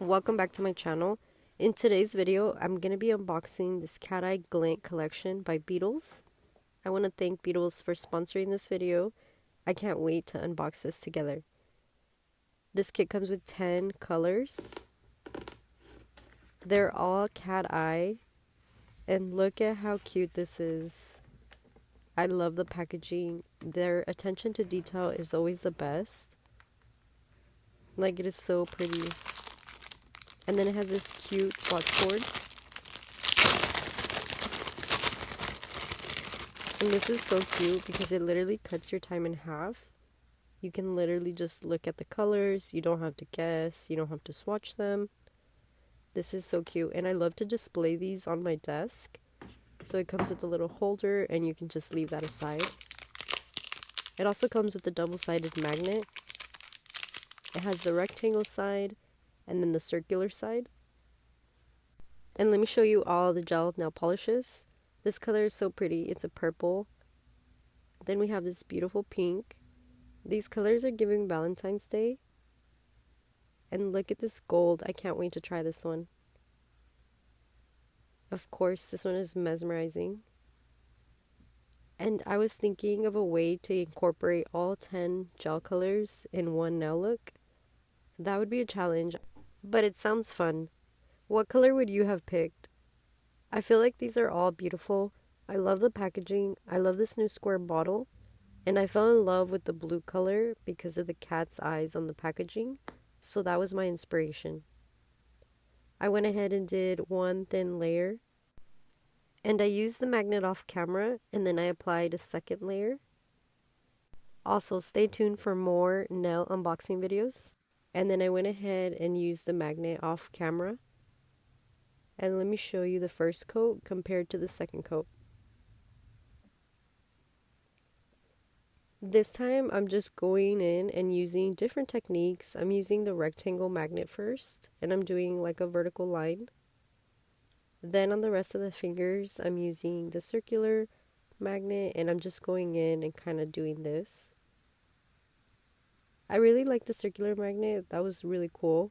Welcome back to my channel. In today's video, I'm going to be unboxing this Cat Eye Glint collection by Beetles. I want to thank Beetles for sponsoring this video. I can't wait to unbox this together. This kit comes with 10 colors. They're all cat eye. And look at how cute this is. I love the packaging. Their attention to detail is always the best. Like, it is so pretty. And then it has this cute swatch cord. And this is so cute because it literally cuts your time in half. You can literally just look at the colors. You don't have to guess. You don't have to swatch them. This is so cute. And I love to display these on my desk. So it comes with a little holder and you can just leave that aside. It also comes with a double-sided magnet. It has the rectangle side and then the circular side. And let me show you all the gel nail polishes. This color is so pretty. It's a purple. Then we have this beautiful pink. These colors are giving Valentine's Day. And look at this gold. I can't wait to try this one. Of course, this one is mesmerizing. And I was thinking of a way to incorporate all 10 gel colors in one nail look. That would be a challenge, but it sounds fun. What color would you have picked? I feel like these are all beautiful. I love the packaging. I love this new square bottle. And I fell in love with the blue color because of the cat's eyes on the packaging. So that was my inspiration. I went ahead and did one thin layer. And I used the magnet off camera and then I applied a second layer. Also, stay tuned for more nail unboxing videos. And then I went ahead and used the magnet off camera. And let me show you the first coat compared to the second coat. This time I'm just going in and using different techniques. I'm using the rectangle magnet first, and I'm doing like a vertical line. Then on the rest of the fingers, I'm using the circular magnet, and I'm just going in and kind of doing this. I really like the circular magnet. That was really cool.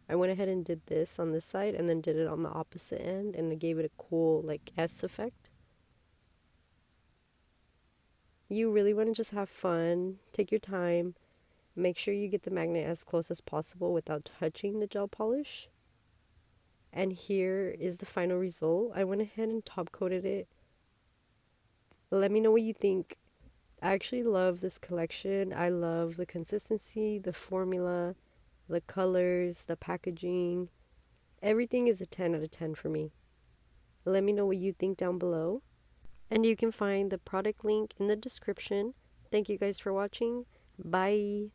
I went ahead and did this on this side and then did it on the opposite end, and it gave it a cool like S effect. You really want to just have fun, take your time, make sure you get the magnet as close as possible without touching the gel polish. And here is the final result. I went ahead and top coated it. Let me know what you think. I actually love this collection. I love the consistency, the formula, the colors, the packaging. Everything is a 10 out of 10 for me. Let me know what you think down below. And you can find the product link in the description. Thank you guys for watching. Bye.